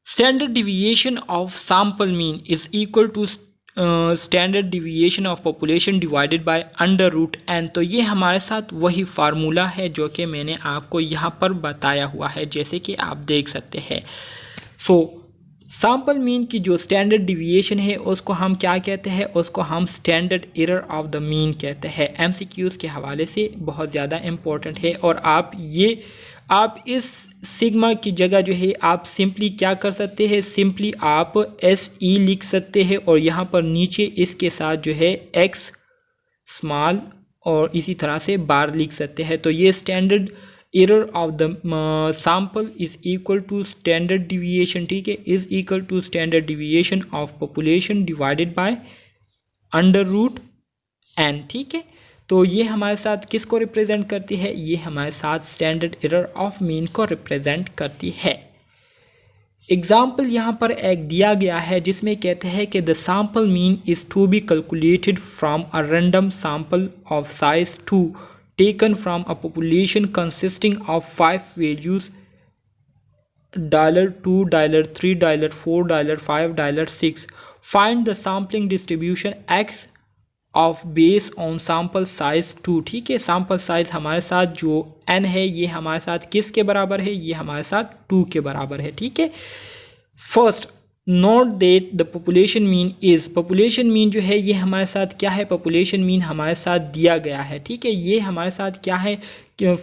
S1: standard deviation of sample mean is equal to standard deviation of population divided by under root n। तो ये हमारे साथ वही फार्मूला है जो कि मैंने आपको यहाँ पर बताया हुआ है, जैसे कि आप देख सकते हैं। सो सैंपल मीन की जो स्टैंडर्ड डिविएशन है उसको हम क्या कहते हैं? उसको हम standard error of the mean कहते हैं। MCQs के हवाले से बहुत ज़्यादा इम्पोर्टेंट है। और आप इस सिग्मा की जगह जो है आप सिंपली क्या कर सकते हैं? सिंपली आप SE लिख सकते हैं और यहाँ पर नीचे इसके साथ जो है x स्मॉल और इसी तरह से बार लिख सकते हैं। तो ये standard error of the sample is equal to standard deviation, ठीक है, is equal to standard deviation of population divided by under root n, ठीक है। तो ये हमारे साथ किसको रिप्रेजेंट करती है? ये हमारे साथ स्टैंडर्ड एरर ऑफ मीन को रिप्रेजेंट करती है। एग्जाम्पल यहाँ पर एक दिया गया है जिसमें कहते हैं कि the sample mean is to be calculated from a random sample of size 2 taken from a population consisting of 5 values $2, $3, $4, $5, $6. Find the sampling distribution x of base on sample size 2, ठीक है। सैम्पल साइज हमारे साथ जो n है ये हमारे साथ किसके बराबर है? ये हमारे साथ 2 के बराबर है, ठीक है। First note that the population mean जो है ये हमारे साथ क्या है? पॉपुलेशन मीन हमारे साथ दिया गया है, ठीक है। ये हमारे साथ क्या है कि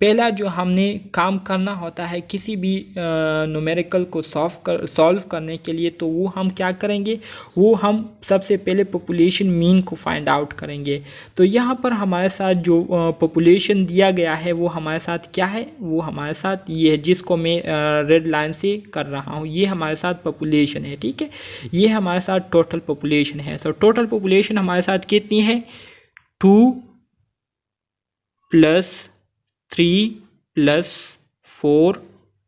S1: पहला जो हमने काम करना होता है किसी भी न्यूमेरिकल को सॉल्व करने के लिए, तो वो हम क्या करेंगे, वो हम सबसे पहले पॉपुलेशन मीन को फाइंड आउट करेंगे। तो यहाँ पर हमारे साथ जो पॉपुलेशन दिया गया है वो हमारे साथ क्या है, वो हमारे साथ ये है जिसको मैं रेड लाइन से कर रहा हूँ, ये हमारे साथ पॉपुलेशन है। ठीक है, ये हमारे साथ टोटल पॉपुलेशन है। तो टोटल पॉपुलेशन हमारे साथ कितनी है, 2 + 3 + 4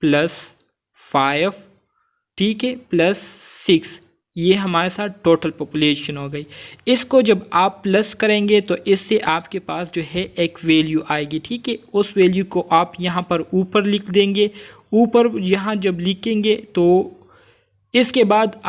S1: + 5, ठीक है, +6, ये हमारे साथ टोटल पॉपुलेशन हो गई। इसको जब आप प्लस करेंगे तो इससे आपके पास जो है एक वैल्यू आएगी। ठीक है, उस वैल्यू को आप यहाँ पर ऊपर लिख देंगे। ऊपर यहाँ जब लिखेंगे तो इसके बाद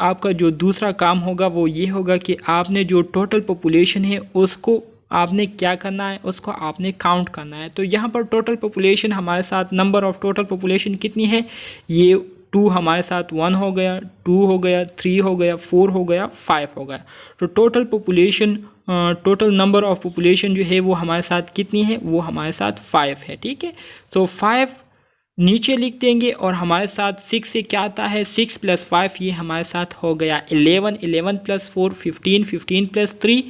S1: आपका जो दूसरा काम होगा वो ये होगा कि आपने जो टोटल पॉपुलेशन है उसको आपने क्या करना है, उसको आपने काउंट करना है। तो यहाँ पर टोटल पॉपुलेशन हमारे साथ, नंबर ऑफ़ टोटल पॉपुलेशन कितनी है, ये 2 हमारे साथ 1 हो गया, 2 हो गया, 3 हो गया, 4 हो गया, 5 हो गया। तो टोटल नंबर ऑफ़ पॉपुलेशन जो है वो हमारे साथ कितनी है, वो हमारे साथ 5 है। ठीक है, तो 5 नीचे लिख देंगे और हमारे साथ 6 से क्या आता है, 6 + 5, ये हमारे साथ हो गया 11, 11 + 4 15, 15 + 3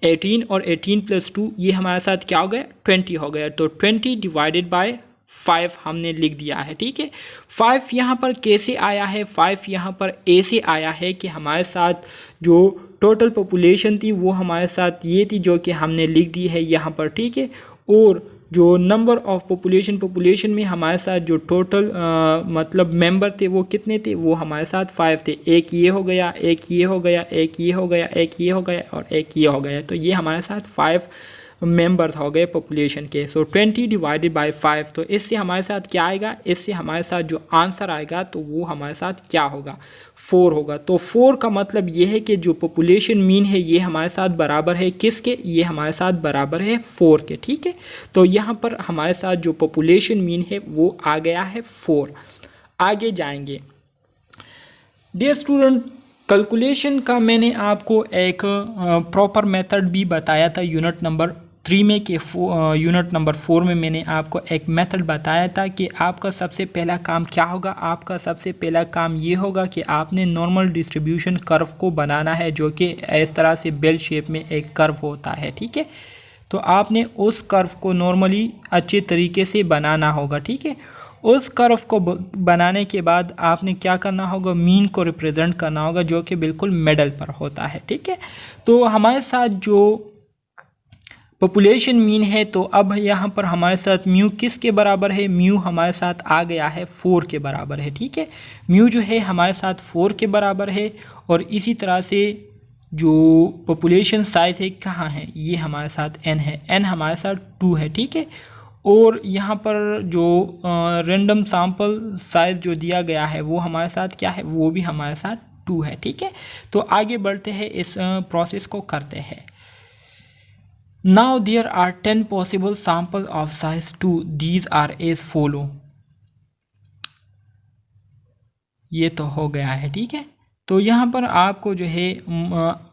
S1: 18 और 18 + 2 ये हमारे साथ क्या हो गया, 20 हो गया। तो 20 / 5 हमने लिख दिया है। ठीक है, 5 यहाँ पर कैसे आया है, 5 यहाँ पर ऐसे आया है कि हमारे साथ जो टोटल पॉपुलेशन थी वो हमारे साथ ये थी जो कि हमने लिख दी है यहाँ पर। ठीक है, और जो नंबर ऑफ़ पॉपुलेशन में हमारे साथ जो टोटल मतलब मेंबर थे वो कितने थे, वो हमारे साथ 5 थे। एक ये हो गया, एक ये हो गया, एक ये हो गया, एक ये हो गया और एक ये हो गया। तो ये हमारे साथ 5 मेंबर्स हो गए पॉपुलेशन के। सो 20 / 5, तो इससे हमारे साथ क्या आएगा, इससे हमारे साथ जो आंसर आएगा तो वो हमारे साथ क्या होगा, 4 होगा। तो 4 का मतलब ये है कि जो पॉपुलेशन मीन है ये हमारे साथ बराबर है किसके, ये हमारे साथ बराबर है 4 के। ठीक है, तो यहाँ पर हमारे साथ जो पॉपुलेशन मीन है वो आ गया है 4। आगे जाएंगे डियर स्टूडेंट, कैलकुलेशन का मैंने आपको एक प्रॉपर मेथड भी बताया था यूनिट नंबर 3 में कि यूनिट नंबर 4 में मैंने आपको एक मेथड बताया था कि आपका सबसे पहला काम क्या होगा। आपका सबसे पहला काम ये होगा कि आपने नॉर्मल डिस्ट्रीब्यूशन कर्व को बनाना है, जो कि इस तरह से बेल शेप में एक कर्व होता है। ठीक है, तो आपने उस कर्व को नॉर्मली अच्छे तरीके से बनाना होगा। ठीक है, उस कर्व को बनाने के बाद आपने क्या करना होगा, मीन को रिप्रेजेंट करना होगा जो कि बिल्कुल मिडल पर होता है। ठीक है, तो हमारे साथ जो पॉपुलेशन मीन है, तो अब यहाँ पर हमारे साथ म्यू किसके बराबर है, म्यू हमारे साथ आ गया है 4 के बराबर है। ठीक है, म्यू जो है हमारे साथ 4 के बराबर है। और इसी तरह से जो पॉपुलेशन साइज है कहाँ है, ये हमारे साथ n है, n हमारे साथ 2 है। ठीक है, और यहाँ पर जो रैंडम सैंपल साइज जो दिया गया है वो हमारे साथ क्या है, वो भी हमारे साथ 2 है। ठीक है, तो आगे बढ़ते हैं, इस प्रोसेस को करते हैं। Now there are 10 possible samples of size 2. These are as follow. ये तो हो गया है। ठीक है, तो यहाँ पर आपको जो है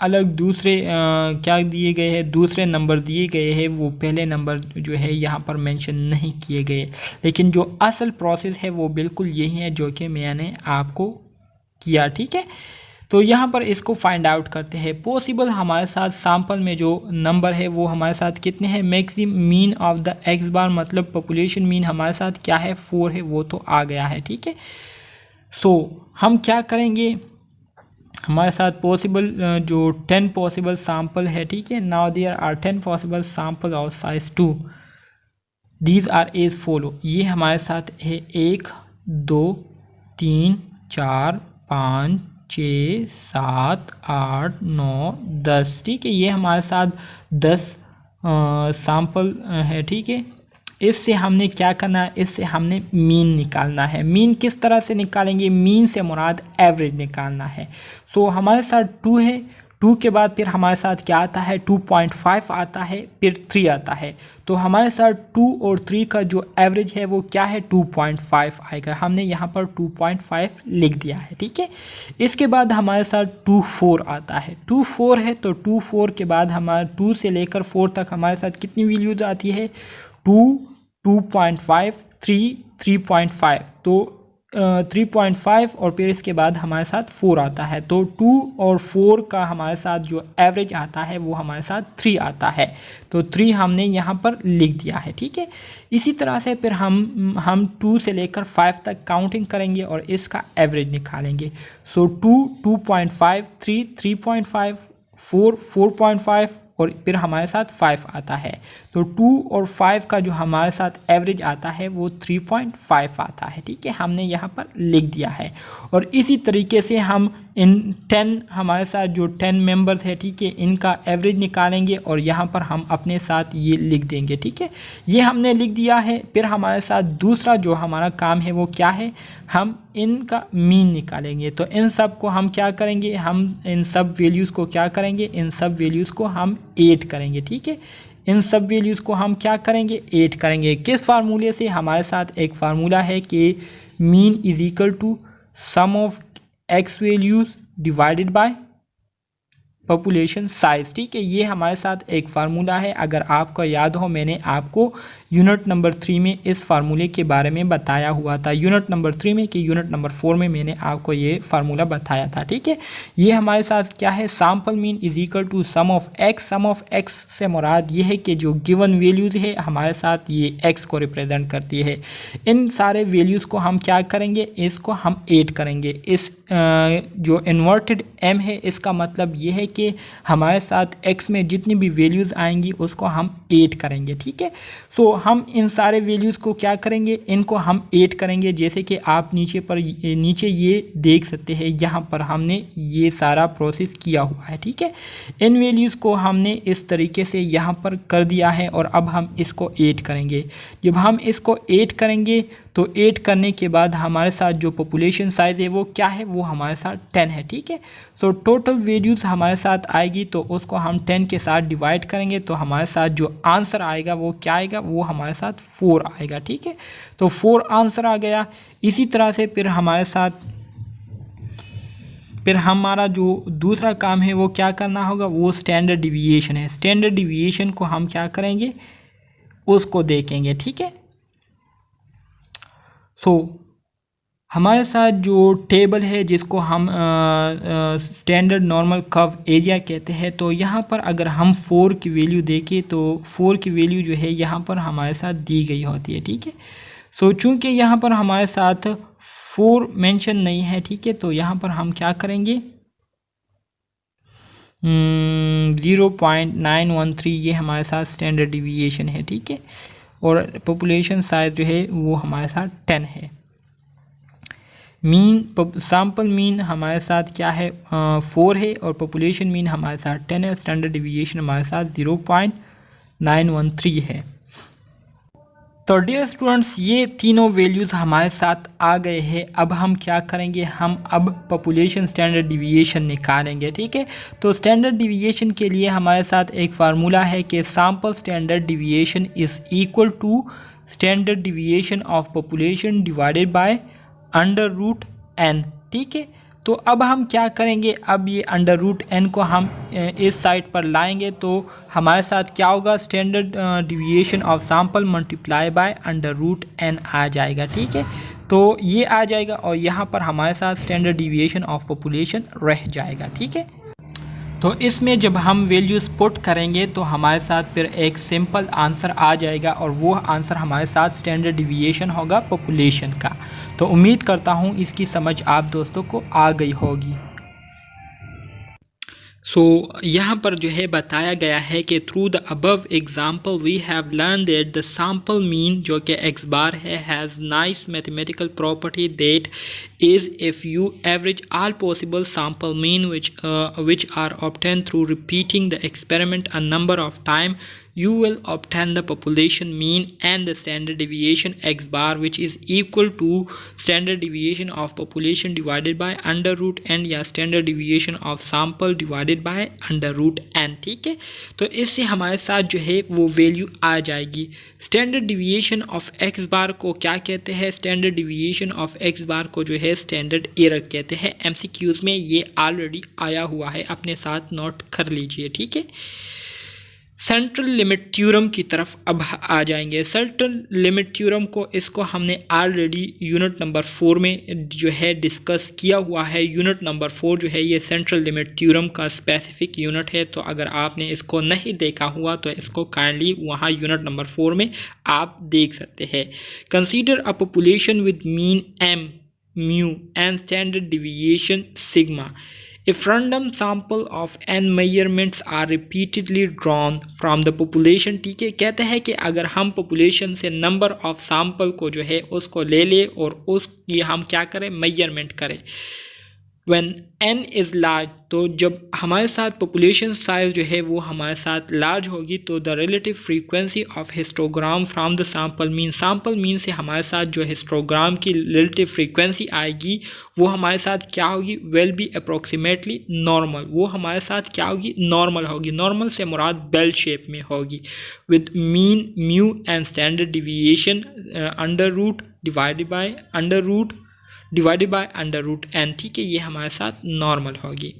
S1: अलग दूसरे क्या दिए गए हैं, दूसरे नंबर दिए गए हैं, वो पहले नंबर जो है यहाँ पर मेंशन नहीं किए गए, लेकिन जो असल प्रोसेस है वो बिल्कुल यही है जो कि मैंने आपको किया। ठीक है, तो यहाँ पर इसको फाइंड आउट करते हैं। पॉसिबल हमारे साथ सैंपल में जो नंबर है वो हमारे साथ कितने हैं, maximum mean of the x bar, मतलब पॉपुलेशन मीन हमारे साथ क्या है, 4 है, वो तो आ गया है। ठीक है, सो हम क्या करेंगे, हमारे साथ पॉसिबल जो 10 पॉसिबल सैंपल है। ठीक है, now there are 10 possible sample of size 2, these are as follow. ये हमारे साथ है 1 2 3 4 5 6 7 8 9 10। ठीक है, ये हमारे साथ 10 सैंपल है। ठीक है, इससे हमने क्या करना है, इससे हमने मीन निकालना है। मीन किस तरह से निकालेंगे, मीन से मुराद एवरेज निकालना है। सो हमारे साथ 2 है, 2 के बाद फिर हमारे साथ क्या आता है, 2.5 आता है, फिर 3 आता है। तो हमारे साथ 2 और 3 का जो एवरेज है वो क्या है, 2.5 आएगा। हमने यहाँ पर 2.5 लिख दिया है, ठीक है। इसके बाद हमारे साथ 2.4 आता है, 2.4 है तो 2.4 के बाद हमारा 2 से लेकर 4 तक हमारे साथ कितनी वैल्यूज आती है, 2, 2.5, 3, 3.5। तो 3.5 और फिर इसके बाद हमारे साथ 4 आता है। तो 2 और 4 का हमारे साथ जो एवरेज आता है वो हमारे साथ 3 आता है। तो 3 हमने यहाँ पर लिख दिया है, ठीक है। इसी तरह से फिर हम 2 से लेकर 5 तक काउंटिंग करेंगे और इसका एवरेज निकालेंगे। सो 2, 2.5, 3, 3.5, 4, 4.5 और फिर हमारे साथ 5 आता है। तो 2 और 5 का जो हमारे साथ एवरेज आता है वो 3.5 आता है, ठीक है। हमने यहाँ पर लिख दिया है। और इसी तरीके से हम इन 10 हमारे साथ जो 10 मेंबर्स है, ठीक है, इनका एवरेज निकालेंगे और यहाँ पर हम अपने साथ ये लिख देंगे, ठीक है। ये हमने लिख दिया है। फिर हमारे साथ दूसरा जो हमारा काम है वो क्या है, हम इनका मीन निकालेंगे। तो इन सब को हम क्या करेंगे, हम इन सब वैल्यूज़ को क्या करेंगे, इन सब वैल्यूज़ को हम ऐड करेंगे, ठीक है। इन सब वैल्यूज़ को हम क्या करेंगे, ऐड करेंगे। किस फार्मूले से, हमारे साथ एक फार्मूला है कि mean is equal to sum of x values divided by population size, ठीक है। ये हमारे साथ एक फार्मूला है। अगर आपको याद हो, मैंने आपको यूनिट नंबर 3 में इस फार्मूले के बारे में बताया हुआ था। यूनिट नंबर 3 में कि यूनिट नंबर 4 में मैंने आपको ये फार्मूला बताया था, ठीक है। ये हमारे साथ क्या है, sample mean is equal to sum of x. Sum of x से मुराद ये है कि जो गिवन वैल्यूज़ है हमारे साथ ये एक्स को रिप्रेजेंट करती है। इन सारे वैल्यूज़ को हम क्या करेंगे, इसको हम ऐड करेंगे। इस जो इन्वर्टेड एम है, इसका मतलब ये है कि हमारे साथ x में जितनी भी वैल्यूज़ आएंगी उसको हम ऐड करेंगे, ठीक है। सो हम इन सारे वैल्यूज़ को क्या करेंगे, इनको हम ऐड करेंगे। जैसे कि आप नीचे ये देख सकते हैं, यहाँ पर हमने ये सारा प्रोसेस किया हुआ है, ठीक है। इन वैल्यूज़ को हमने इस तरीके से यहाँ पर कर दिया है और अब हम इसको ऐड करेंगे। जब हम इसको ऐड करेंगे तो ऐड करने के बाद हमारे साथ जो पॉपुलेशन साइज़ है वो क्या है, वो हमारे साथ 10 है, ठीक है। सो टोटल वैल्यूज़ हमारे साथ आएगी तो उसको हम 10 के साथ डिवाइड करेंगे तो हमारे साथ जो आंसर आएगा वो क्या आएगा, वो हमारे साथ 4 आएगा, ठीक है। तो 4 आंसर आ गया। इसी तरह से फिर हमारा जो दूसरा काम है वो क्या करना होगा, वो स्टैंडर्ड डिविएशन है। स्टैंडर्ड डिविएशन को हम क्या करेंगे, उसको देखेंगे, ठीक है। सो हमारे साथ जो टेबल है जिसको हम स्टैंडर्ड नॉर्मल कर्व एरिया कहते हैं, तो यहाँ पर अगर हम 4 की वैल्यू देखें तो 4 की वैल्यू जो है यहाँ पर हमारे साथ दी गई होती है, ठीक है। सो चूँकि यहाँ पर हमारे साथ 4 मेंशन नहीं है, ठीक है, तो यहाँ पर हम क्या करेंगे, 0.913 ये हमारे साथ स्टैंडर्ड डिविएशन है, ठीक है। और पॉपुलेशन साइज जो है वो हमारे साथ 10 है। सैम्पल मीन हमारे साथ क्या है, 4 है और पॉपुलेशन मीन हमारे साथ 10 है। स्टैंडर्ड डिविएशन हमारे साथ 0.913 है। तो डियर स्टूडेंट्स, ये तीनों वैल्यूज़ हमारे साथ आ गए हैं। अब हम क्या करेंगे, हम अब पॉपुलेशन स्टैंडर्ड डिविएशन निकालेंगे, ठीक है। तो स्टैंडर्ड डिविएशन के लिए हमारे साथ एक फार्मूला है कि sample standard deviation is equal to standard deviation of population divided by √n, ठीक है। तो अब हम क्या करेंगे, अब ये √n को हम इस साइड पर लाएंगे तो हमारे साथ क्या होगा, standard deviation of sample multiply by √n आ जाएगा, ठीक है। तो ये आ जाएगा और यहाँ पर हमारे साथ स्टैंडर्ड डिविएशन ऑफ पॉपुलेशन रह जाएगा, ठीक है। तो इसमें जब हम वैल्यूज़ पुट करेंगे तो हमारे साथ फिर एक सिंपल आंसर आ जाएगा और वो आंसर हमारे साथ स्टैंडर्ड डिविएशन होगा पॉपुलेशन का। तो उम्मीद करता हूँ इसकी समझ आप दोस्तों को आ गई होगी। सो यहाँ पर जो है बताया गया है कि through the above example we have learn that the sample mean जो कि x बार है has nice mathematical property that is if you average all possible sample mean which are obtained through repeating the experiment a number of time you will obtain the population mean and the standard deviation x bar which is equal to standard deviation of population divided by under root n या standard deviation of sample divided by under root n। ठीक है, तो इससे हमारे साथ जो है वो वैल्यू आ जाएगी। स्टैंडर्ड डिविएशन ऑफ एक्स बार को क्या कहते हैं? स्टैंडर्ड डिविएशन ऑफ एक्स बार को जो है स्टैंडर्ड एरर कहते हैं। एमसीक्यूज में ये ऑलरेडी आया हुआ है, अपने साथ नोट कर लीजिए। ठीक है, सेंट्रल लिमिट थ्योरम की तरफ अब आ जाएंगे। सेंट्रल लिमिट थ्योरम को इसको हमने ऑलरेडी यूनिट नंबर 4 में जो है डिस्कस किया हुआ है। यूनिट नंबर 4 जो है ये सेंट्रल लिमिट थ्योरम का स्पेसिफिक यूनिट है, तो अगर आपने इसको नहीं देखा हुआ तो इसको काइंडली वहाँ यूनिट नंबर 4 में आप देख सकते हैं। Consider a population with mean m, mu and standard deviation sigma. If random sample of n measurements are repeatedly drawn from the population, ठीक है, कहते हैं कि अगर हम population से number of sample को जो है उसको ले ले और उसकी हम क्या करें, measurement करें। When n is large, तो जब हमारे साथ population size जो है वो हमारे साथ large होगी तो the relative frequency of histogram from the sample mean से हमारे साथ जो histogram की relative frequency आएगी वो हमारे साथ क्या होगी, will be approximately normal। वो हमारे साथ क्या होगी, normal होगी। normal से मुराद bell shape में होगी। with mean, mu and standard deviation under root divided by under root n, ठीक है, ये हमारे साथ नॉर्मल होगी।